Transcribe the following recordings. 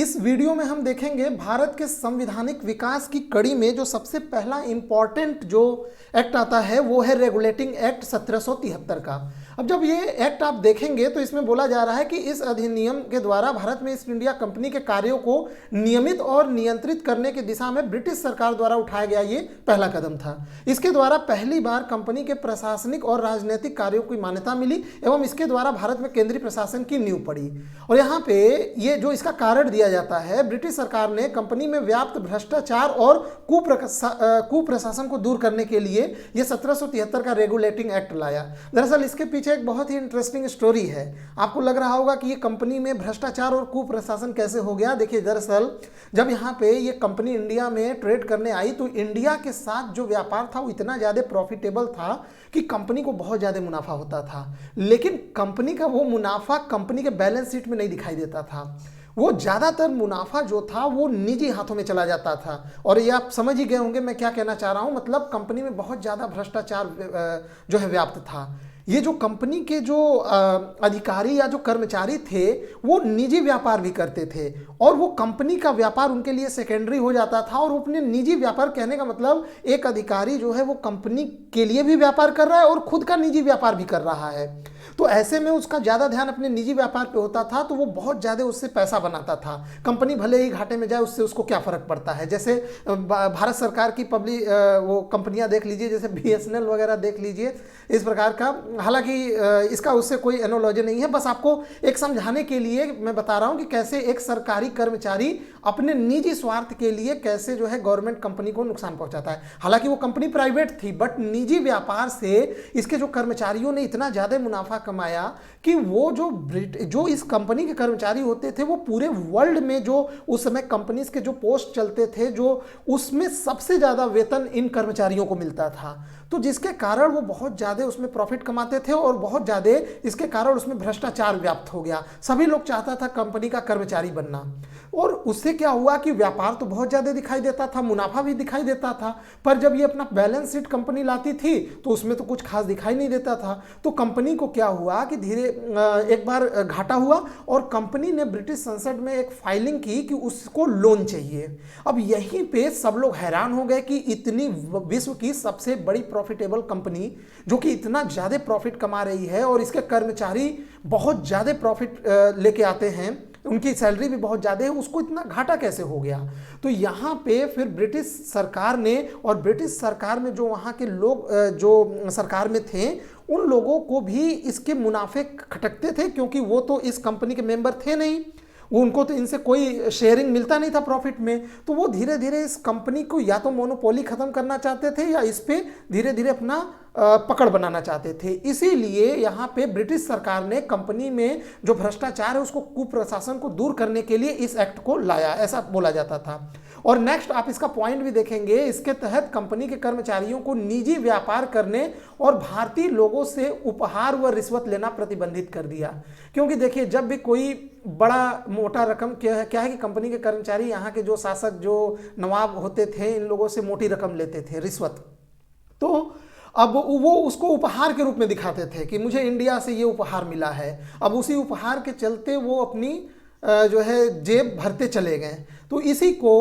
इस वीडियो में हम देखेंगे भारत के संवैधानिक विकास की कड़ी में जो सबसे पहला इंपॉर्टेंट जो एक्ट आता है वो है रेगुलेटिंग एक्ट 1773 का। अब जब ये एक्ट आप देखेंगे तो इसमें बोला जा रहा है कि इस अधिनियम के द्वारा भारत में ईस्ट इंडिया कंपनी के कार्यों को नियमित और नियंत्रित करने की दिशा में ब्रिटिश सरकार द्वारा उठाया गया ये पहला कदम था। इसके द्वारा पहली बार कंपनी के प्रशासनिक और राजनीतिक कार्यों की मान्यता मिली एवं इसके द्वारा भारत में केंद्रीय प्रशासन की नींव पड़ी। और यहाँ पे ये जो इसका कारण दिया जाता है, ब्रिटिश सरकार ने कंपनी में व्याप्त भ्रष्टाचार और कुप्रशासन को दूर करने के लिए ये 1773 का रेगुलेटिंग एक्ट लाया। दरअसल इसके पीछे एक बहुत ही इंटरेस्टिंग स्टोरी है। आपको लग रहा होगा कि ये कंपनी में भ्रष्टाचार और कुप्रशासन कैसे हो गया। देखिए, दरअसल जब यहाँ पे ये कंपनी इंडिया में ट्रेड करने आई तो इंडिया के साथ जो व्यापार था वो इतना ज़्यादा प्रॉफिटेबल था कि कंपनी को बहुत ज़्यादा मुनाफा होता था, लेकिन कंपनी का वो मुनाफा कंपनी के बैलेंस शीट में नहीं दिखाई देता था। वो ज़्यादातर मुनाफा जो था वो निजी हाथों में चला जाता था। और ये आप समझ ही गए होंगे मैं क्या कहना चाह रहा हूँ। मतलब कंपनी में बहुत ज़्यादा भ्रष्टाचार जो है व्याप्त था। ये जो कंपनी के जो अधिकारी या जो कर्मचारी थे वो निजी व्यापार भी करते थे और वो कंपनी का व्यापार उनके लिए सेकेंडरी हो जाता था। और वो अपने निजी व्यापार, कहने का मतलब एक अधिकारी जो है वो कंपनी के लिए भी व्यापार कर रहा है और खुद का निजी व्यापार भी कर रहा है। तो ऐसे में उसका ज़्यादा ध्यान अपने निजी व्यापार पे होता था, तो वो बहुत ज़्यादा उससे पैसा बनाता था। कंपनी भले ही घाटे में जाए उससे उसको क्या फ़र्क पड़ता है। जैसे भारत सरकार की पब्लिक वो कंपनियां देख लीजिए, जैसे BSNL वगैरह देख लीजिए, इस प्रकार का। हालांकि इसका उससे कोई एनोलॉजी नहीं है, बस आपको एक समझाने के लिए मैं बता रहा हूँ कि कैसे एक सरकारी कर्मचारी अपने निजी स्वार्थ के लिए कैसे जो है गवर्नमेंट कंपनी को नुकसान पहुंचाता है। हालांकि वो कंपनी प्राइवेट थी, बट निजी व्यापार से इसके जो कर्मचारियों ने इतना ज़्यादा मुनाफा कमाया कि वो जो इस कंपनी के कर्मचारी होते थे वो पूरे वर्ल्ड में जो उस समय कंपनीज के जो पोस्ट चलते थे जो उसमें सबसे ज़्यादा वेतन इन कर्मचारियों को मिलता था। तो जिसके कारण वो बहुत ज़्यादा उसमें प्रॉफिट कमाते थे और बहुत ज़्यादा इसके कारण उसमें भ्रष्टाचार व्याप्त हो गया। सभी लोग चाहता था कंपनी का कर्मचारी बनना। और उससे क्या हुआ कि व्यापार तो बहुत ज़्यादा दिखाई देता था, मुनाफा भी दिखाई देता था, पर जब ये अपना बैलेंस शीट कंपनी लाती थी तो उसमें तो कुछ खास दिखाई नहीं देता था। तो कंपनी को क्या हुआ कि एक बार घाटा हुआ और कंपनी ने ब्रिटिश संसद में एक फाइलिंग की कि उसको लोन चाहिए। अब यहीं पे सब लोग हैरान हो गए कि इतनी विश्व की सबसे बड़ी प्रॉफिटेबल कंपनी जो कि इतना ज़्यादा प्रॉफिट कमा रही है और इसके कर्मचारी बहुत ज़्यादा प्रॉफिट लेके आते हैं, उनकी सैलरी भी बहुत ज़्यादा है, उसको इतना घाटा कैसे हो गया। तो यहाँ पे फिर ब्रिटिश सरकार ने, और ब्रिटिश सरकार में जो वहाँ के लोग जो सरकार में थे उन लोगों को भी इसके मुनाफे खटकते थे, क्योंकि वो तो इस कंपनी के मेंबर थे नहीं, उनको तो इनसे कोई शेयरिंग मिलता नहीं था प्रॉफिट में। तो वो धीरे धीरे इस कंपनी को या तो मोनोपोली खत्म करना चाहते थे या इस पे धीरे धीरे अपना पकड़ बनाना चाहते थे। इसीलिए यहाँ पे ब्रिटिश सरकार ने कंपनी में जो भ्रष्टाचार है उसको, कुप्रशासन को दूर करने के लिए इस एक्ट को लाया, ऐसा बोला जाता था। और नेक्स्ट आप इसका पॉइंट भी देखेंगे, इसके तहत कंपनी के कर्मचारियों को निजी व्यापार करने और भारतीय लोगों से उपहार व रिश्वत लेना प्रतिबंधित कर दिया। क्योंकि देखिए, जब भी कोई बड़ा मोटा रकम, क्या है कि कंपनी के कर्मचारी यहाँ के जो शासक, जो नवाब होते थे, इन लोगों से मोटी रकम लेते थे, रिश्वत। तो अब वो उसको उपहार के रूप में दिखाते थे कि मुझे इंडिया से ये उपहार मिला है। अब उसी उपहार के चलते वो अपनी जो है जेब भरते चले गए। तो इसी को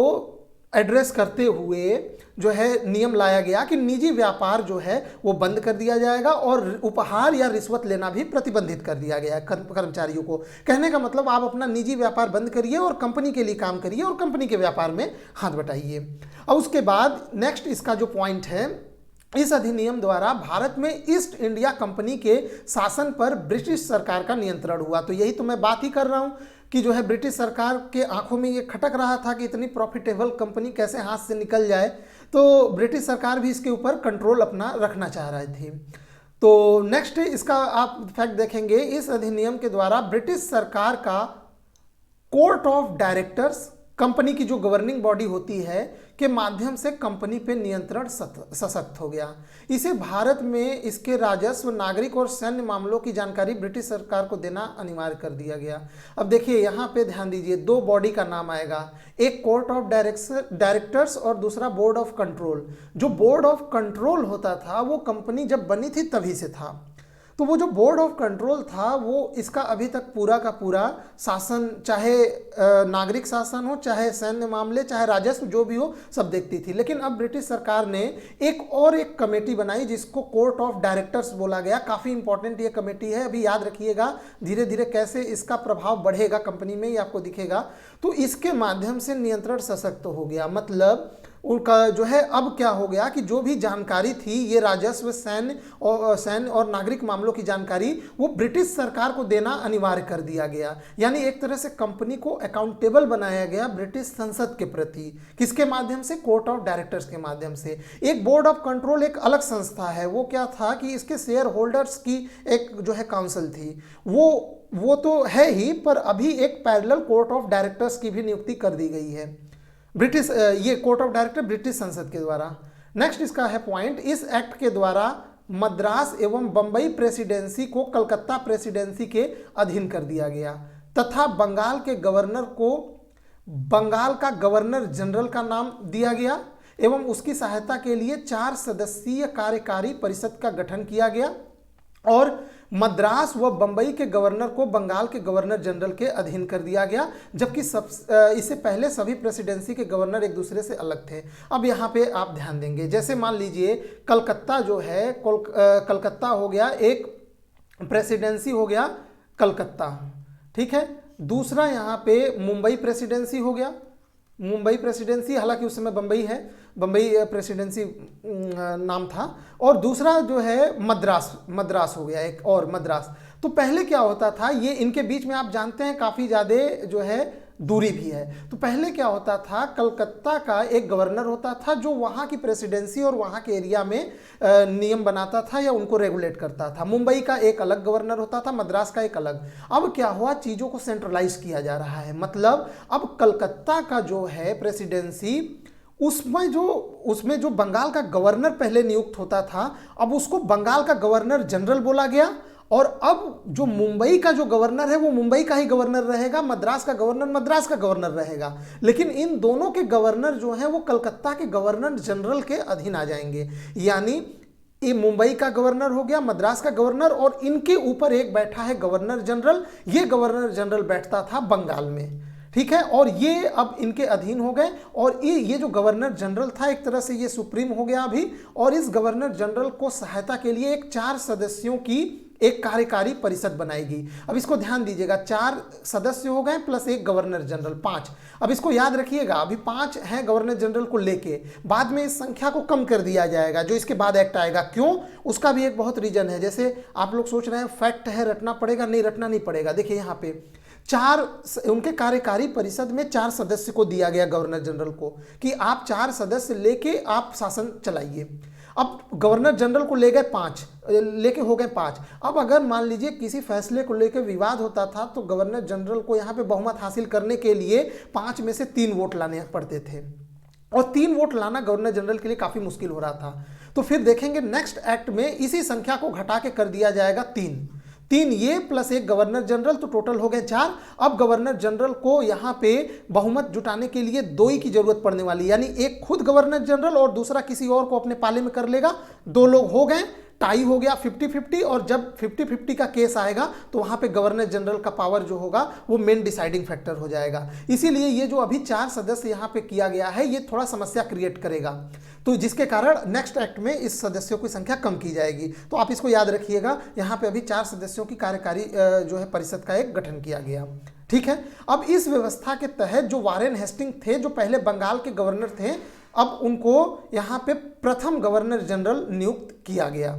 एड्रेस करते हुए जो है नियम लाया गया कि निजी व्यापार जो है वो बंद कर दिया जाएगा और उपहार या रिश्वत लेना भी प्रतिबंधित कर दिया गया है कर्मचारियों को। कहने का मतलब आप अपना निजी व्यापार बंद करिए और कंपनी के लिए काम करिए और कंपनी के व्यापार में हाथ बटाइए। और उसके बाद नेक्स्ट इसका जो पॉइंट है, इस अधिनियम द्वारा भारत में ईस्ट इंडिया कंपनी के शासन पर ब्रिटिश सरकार का नियंत्रण हुआ। तो यही तो मैं बात ही कर रहा हूँ कि जो है ब्रिटिश सरकार के आंखों में ये खटक रहा था कि इतनी प्रॉफिटेबल कंपनी कैसे हाथ से निकल जाए। तो ब्रिटिश सरकार भी इसके ऊपर कंट्रोल अपना रखना चाह रही थी। तो नेक्स्ट इसका आप फैक्ट देखेंगे, इस अधिनियम के द्वारा ब्रिटिश सरकार का कोर्ट ऑफ डायरेक्टर्स, कंपनी की जो गवर्निंग बॉडी होती है, के माध्यम से कंपनी पे नियंत्रण सशक्त हो गया। इसे भारत में इसके राजस्व, नागरिक और सैन्य मामलों की जानकारी ब्रिटिश सरकार को देना अनिवार्य कर दिया गया। अब देखिए यहाँ पे ध्यान दीजिए, दो बॉडी का नाम आएगा, एक कोर्ट ऑफ डायरेक्टर्स और दूसरा बोर्ड ऑफ कंट्रोल। जो बोर्ड ऑफ कंट्रोल होता था वो कंपनी जब बनी थी तभी से था। तो वो जो बोर्ड ऑफ कंट्रोल था वो इसका अभी तक पूरा का पूरा शासन, चाहे नागरिक शासन हो, चाहे सैन्य मामले, चाहे राजस्व, जो भी हो सब देखती थी। लेकिन अब ब्रिटिश सरकार ने एक कमेटी बनाई जिसको कोर्ट ऑफ डायरेक्टर्स बोला गया। काफ़ी इंपॉर्टेंट ये कमेटी है, अभी याद रखिएगा, धीरे धीरे कैसे इसका प्रभाव बढ़ेगा कंपनी में ये आपको दिखेगा। तो इसके माध्यम से नियंत्रण सशक्त हो गया, मतलब उनका जो है अब क्या हो गया कि जो भी जानकारी थी ये राजस्व, सैन्य और नागरिक मामलों की जानकारी वो ब्रिटिश सरकार को देना अनिवार्य कर दिया गया। यानी एक तरह से कंपनी को अकाउंटेबल बनाया गया ब्रिटिश संसद के प्रति। किसके माध्यम से? कोर्ट ऑफ डायरेक्टर्स के माध्यम से। एक बोर्ड ऑफ कंट्रोल एक अलग संस्था है, वो क्या था कि इसके शेयर होल्डर्स की एक जो है काउंसिल थी, वो तो है ही, पर अभी एक पैरेलल कोर्ट ऑफ डायरेक्टर्स की भी नियुक्ति कर दी गई है ब्रिटिश, ये कोर्ट ऑफ डायरेक्टर ब्रिटिश संसद के द्वारा। नेक्स्ट इसका है पॉइंट, इस एक्ट के द्वारा मद्रास एवं बंबई प्रेसिडेंसी को कलकत्ता प्रेसिडेंसी के अधीन कर दिया गया तथा बंगाल के गवर्नर को बंगाल का गवर्नर जनरल का नाम दिया गया एवं उसकी सहायता के लिए 4 सदस्यीय कार्यकारी परिषद का गठन किया गया और मद्रास व बंबई के गवर्नर को बंगाल के गवर्नर जनरल के अधीन कर दिया गया, जबकि इससे पहले सभी प्रेसिडेंसी के गवर्नर एक दूसरे से अलग थे। अब यहाँ पे आप ध्यान देंगे, जैसे मान लीजिए कलकत्ता जो है, कलकत्ता हो गया, एक प्रेसिडेंसी हो गया कलकत्ता, ठीक है। दूसरा यहाँ पे मुंबई प्रेसिडेंसी हो गया, मुंबई प्रेसिडेंसी, हालांकि उस समय बंबई है, बंबई प्रेसिडेंसी नाम था। और दूसरा जो है मद्रास हो गया, एक और मद्रास। तो पहले क्या होता था, ये इनके बीच में आप जानते हैं काफ़ी ज़्यादा जो है दूरी भी है। तो पहले क्या होता था, कलकत्ता का एक गवर्नर होता था जो वहाँ की प्रेसिडेंसी और वहाँ के एरिया में नियम बनाता था या उनको रेगुलेट करता था। मुंबई का एक अलग गवर्नर होता था, मद्रास का एक अलग। अब क्या हुआ, चीज़ों को सेंट्रलाइज किया जा रहा है, मतलब अब कलकत्ता का जो है प्रेसिडेंसी, उसमें जो बंगाल का गवर्नर पहले नियुक्त होता था, अब उसको बंगाल का गवर्नर जनरल बोला गया। और अब जो मुंबई का जो गवर्नर है वो मुंबई का ही गवर्नर रहेगा, मद्रास का गवर्नर मद्रास का गवर्नर रहेगा। लेकिन इन दोनों के गवर्नर जो हैं वो कलकत्ता के गवर्नर जनरल के अधीन आ जाएंगे। यानी ये मुंबई का गवर्नर हो गया, मद्रास का गवर्नर, और इनके ऊपर एक बैठा है गवर्नर जनरल। ये गवर्नर जनरल बैठता था बंगाल में, ठीक है। और ये अब इनके अधीन हो गए, और ये जो गवर्नर जनरल था एक तरह से ये सुप्रीम हो गया अभी। और इस गवर्नर जनरल को सहायता के लिए एक 4 सदस्यों की एक कार्यकारी परिषद बनाएगी। अब इसको ध्यान दीजिएगा, 4 सदस्य हो गए प्लस एक गवर्नर जनरल, 5। अब इसको याद रखिएगा, अभी 5 हैं गवर्नर जनरल को लेके, बाद में इस संख्या को कम कर दिया जाएगा जो इसके बाद एक्ट आएगा। क्यों? उसका भी एक बहुत रीजन है। जैसे आप लोग सोच रहे हैं फैक्ट है, रटना पड़ेगा, नहीं रटना नहीं पड़ेगा। देखिए यहाँ पे 4 उनके कार्यकारी परिषद में 4 सदस्य को दिया गया गवर्नर जनरल को कि आप 4 सदस्य लेके आप शासन चलाइए। अब गवर्नर जनरल को ले गए 5, लेके हो गए 5। अब अगर मान लीजिए किसी फैसले को लेकर विवाद होता था तो गवर्नर जनरल को यहाँ पे बहुमत हासिल करने के लिए 5 में से 3 वोट लाने पड़ते थे, और 3 वोट लाना गवर्नर जनरल के लिए काफ़ी मुश्किल हो रहा था। तो फिर देखेंगे नेक्स्ट एक्ट में इसी संख्या को घटा के कर दिया जाएगा 3 ये प्लस एक गवर्नर जनरल, तो टोटल हो गए 4। अब गवर्नर जनरल को यहाँ पे बहुमत जुटाने के लिए 2 ही की जरूरत पड़ने वाली, यानी एक खुद गवर्नर जनरल और दूसरा किसी और को अपने पाले में कर लेगा। 2 लोग हो गए, टाई हो गया 50-50। और जब 50-50 का केस आएगा तो वहाँ पे गवर्नर जनरल का पावर जो होगा वो मेन डिसाइडिंग फैक्टर हो जाएगा। इसीलिए ये जो अभी 4 सदस्य यहाँ पे किया गया है ये थोड़ा समस्या क्रिएट करेगा, तो जिसके कारण नेक्स्ट एक्ट में इस सदस्यों की संख्या कम की जाएगी। तो आप इसको याद रखिएगा, यहाँ पे अभी 4 सदस्यों की कार्यकारी जो है परिषद का एक गठन किया गया, ठीक है। अब इस व्यवस्था के तहत जो वारेन हेस्टिंग थे, जो पहले बंगाल के गवर्नर थे, अब उनको यहाँ पे प्रथम गवर्नर जनरल नियुक्त किया गया।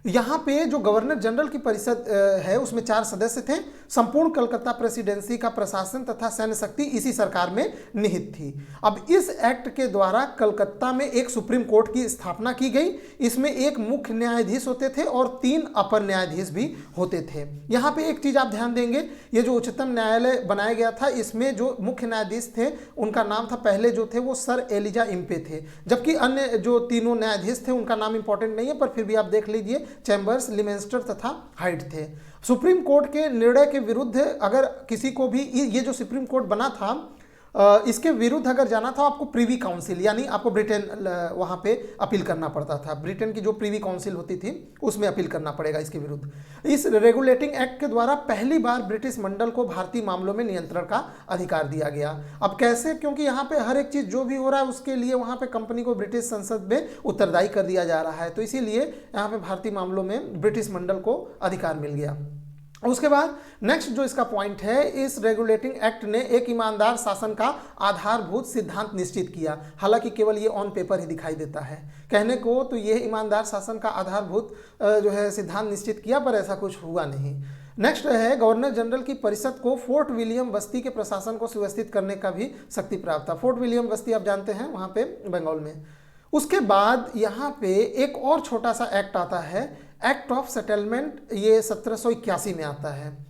यहाँ पे जो गवर्नर जनरल की परिषद है उसमें 4 सदस्य थे। संपूर्ण कलकत्ता प्रेसिडेंसी का प्रशासन तथा सैन्य शक्ति इसी सरकार में निहित थी। अब इस एक्ट के द्वारा कलकत्ता में एक सुप्रीम कोर्ट की स्थापना की गई। इसमें एक मुख्य न्यायाधीश होते थे और 3 अपर न्यायाधीश भी होते थे। यहाँ पे एक चीज आप ध्यान देंगे, ये जो उच्चतम न्यायालय बनाया गया था इसमें जो मुख्य न्यायाधीश थे उनका नाम था, पहले जो थे वो सर एलिजा इम्पे थे, जबकि अन्य जो तीनों न्यायाधीश थे उनका नाम इंपॉर्टेंट नहीं है, पर फिर भी आप देख लीजिए, चैम्बर्स, लिमेंस्टर तथा हाइट थे। सुप्रीम कोर्ट के निर्णय के विरुद्ध अगर किसी को भी, ये जो सुप्रीम कोर्ट बना था इसके विरुद्ध अगर जाना था आपको प्रीवी काउंसिल, यानी आपको ब्रिटेन वहाँ पे अपील करना पड़ता था। ब्रिटेन की जो प्रीवी काउंसिल होती थी उसमें अपील करना पड़ेगा इसके विरुद्ध। इस रेगुलेटिंग एक्ट के द्वारा पहली बार ब्रिटिश मंडल को भारतीय मामलों में नियंत्रण का अधिकार दिया गया। अब कैसे? क्योंकि यहाँ पे हर एक चीज़ जो भी हो रहा है उसके लिए वहाँ पे कंपनी को ब्रिटिश संसद में उत्तरदायी कर दिया जा रहा है, तो इसीलिए यहाँ पे भारतीय मामलों में ब्रिटिश मंडल को अधिकार मिल गया। उसके बाद नेक्स्ट जो इसका पॉइंट है, इस रेगुलेटिंग एक्ट ने एक ईमानदार शासन का आधारभूत सिद्धांत निश्चित किया। हालांकि केवल ये ऑन पेपर ही दिखाई देता है, कहने को तो ये ईमानदार शासन का आधारभूत जो है सिद्धांत निश्चित किया, पर ऐसा कुछ हुआ नहीं। नेक्स्ट है, गवर्नर जनरल की परिषद को फोर्ट विलियम बस्ती के प्रशासन को सुव्यवस्थित करने का भी शक्ति प्राप्त था। फोर्ट विलियम बस्ती आप जानते हैं वहाँ पे बंगाल में। उसके बाद यहाँ पे एक और छोटा सा एक्ट आता है, एक्ट ऑफ सेटलमेंट, ये 1781 में आता है।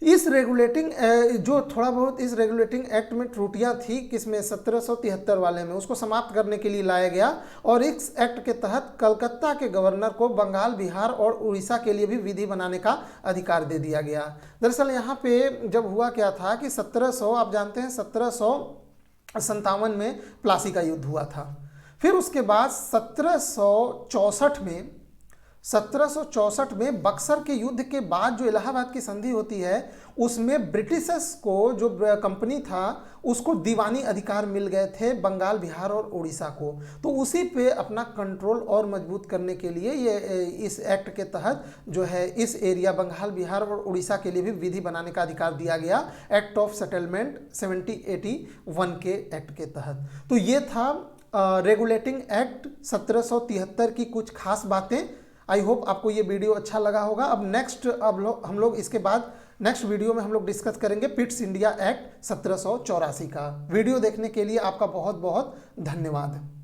इस रेगुलेटिंग जो थोड़ा बहुत इस रेगुलेटिंग एक्ट में त्रुटियां थी, किसमें 1773 वाले में, उसको समाप्त करने के लिए लाया गया। और इस एक्ट के तहत कलकत्ता के गवर्नर को बंगाल, बिहार और उड़ीसा के लिए भी विधि बनाने का अधिकार दे दिया गया। दरअसल यहाँ पे जब हुआ क्या था कि 1700, आप जानते हैं 1757 में प्लासी का युद्ध हुआ था। फिर उसके बाद 1764 में बक्सर के युद्ध के बाद जो इलाहाबाद की संधि होती है, उसमें ब्रिटिशर्स को, जो कंपनी था, उसको दीवानी अधिकार मिल गए थे बंगाल, बिहार और उड़ीसा को। तो उसी पे अपना कंट्रोल और मजबूत करने के लिए ये इस एक्ट के तहत जो है इस एरिया बंगाल, बिहार और उड़ीसा के लिए भी विधि बनाने का अधिकार दिया गया, एक्ट ऑफ सेटलमेंट 1781 के एक्ट के तहत। तो ये था रेगुलेटिंग एक्ट 1773 की कुछ खास बातें। आई होप आपको ये वीडियो अच्छा लगा होगा। अब नेक्स्ट हम लोग इसके बाद नेक्स्ट वीडियो में हम लोग डिस्कस करेंगे पिट्स इंडिया एक्ट 1784 का। वीडियो देखने के लिए आपका बहुत बहुत धन्यवाद।